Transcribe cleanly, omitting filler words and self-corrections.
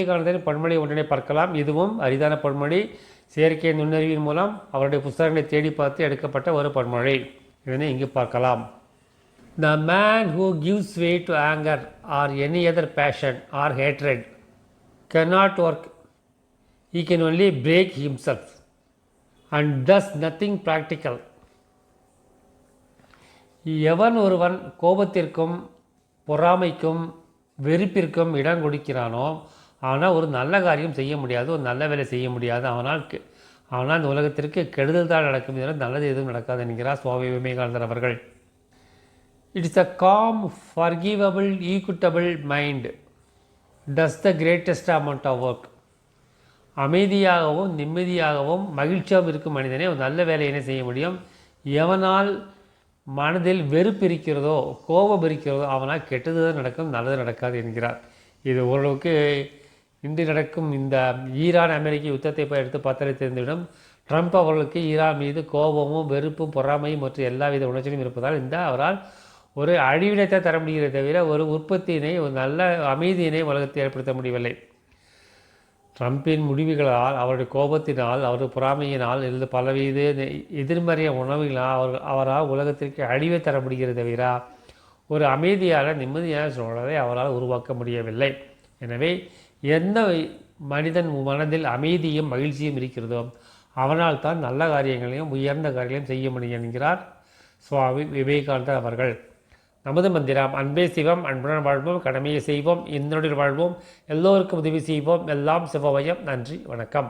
விவேகானந்தரின் பொன்மொழி ஒன்றினை பார்க்கலாம். இதுவும் அரிதான பொன்மொழி. செயற்கை நுண்ணறிவின் மூலம் அவருடைய புத்தகங்களை தேடி பார்த்து எடுக்கப்பட்ட ஒரு பொன்மொழி. இதனை இங்கு பார்க்கலாம். The man who gives way to anger or any other passion or hatred cannot work. He can only break himself and does nothing practical. எவன் ஒருவன் கோபத்திற்கும் பொறாமைக்கும் வெறுப்பிற்கும் இடம் கொடுக்கிறானோ ஆனால் ஒரு நல்ல காரியம் செய்ய முடியாது, ஒரு நல்ல வேலை செய்ய முடியாது. ஆனால் இந்த உலகத்திற்கு கெடுதல் தான் நடக்கும், இதனால் நல்லது எதுவும் நடக்காது என்கிறார் சுவாமி விவேகானந்தர் அவர்கள். It's a calm forgivable equitable mind does the greatest amount of work. அமைதியாகவும் நிம்மதியாகவும் மகிழ்ச்சியாகவும் இருக்கும் மனிதனே ஒரு நல்ல வேலையினை செய்ய முடியும். எவனால் மனதில் வெறுப்பு இருக்கிறதோ கோபம் இருக்கிறதோ அவனால் கெட்டது தான் நடக்கும், நல்லது நடக்காது என்கிறார். இது ஓரளவுக்கு இன்று நடக்கும் இந்த ஈரான் அமெரிக்க யுத்தத்தை எடுத்து பார்த்தாலே தெரிந்துவிடும். ட்ரம்ப் அவர்களுக்கு ஈரான் மீது கோபமும் வெறுப்பும் பொறாமையும் மற்றும் எல்லா வித உணர்ச்சியும் இருப்பதால் அவரால் ஒரு அழிவினத்தை தர முடிகிறத தவிர ஒரு உற்பத்தியினை, ஒரு நல்ல அமைதியினை உலகத்தை ஏற்படுத்த முடியவில்லை. ட்ரம்பின் முடிவுகளால், அவருடைய கோபத்தினால், அவருடைய பொறாமையினால் இருந்து பலவித எதிர்மறைய உணவுகளால் அவரால் உலகத்திற்கு அழிவை தர முடிகிறது தவிர ஒரு அமைதியான நிம்மதியான சூழலை அவரால் உருவாக்க முடியவில்லை. எனவே எந்த மனிதன் மனதில் அமைதியும் மகிழ்ச்சியும் இருக்கிறதோ அவனால் தான் நல்ல காரியங்களையும் உயர்ந்த காரியங்களையும் செய்ய முடியும் என்கிறார் சுவாமி விவேகானந்தர் அவர்கள். நமது மந்திரம் அன்பே சிவம், அன்புடன் வாழ்வோம், கடமையை செய்வோம், இன்னொரு வாழ்வோம், எல்லோருக்கும் உதவி செய்வோம், எல்லாம் சிவமயம். நன்றி, வணக்கம்.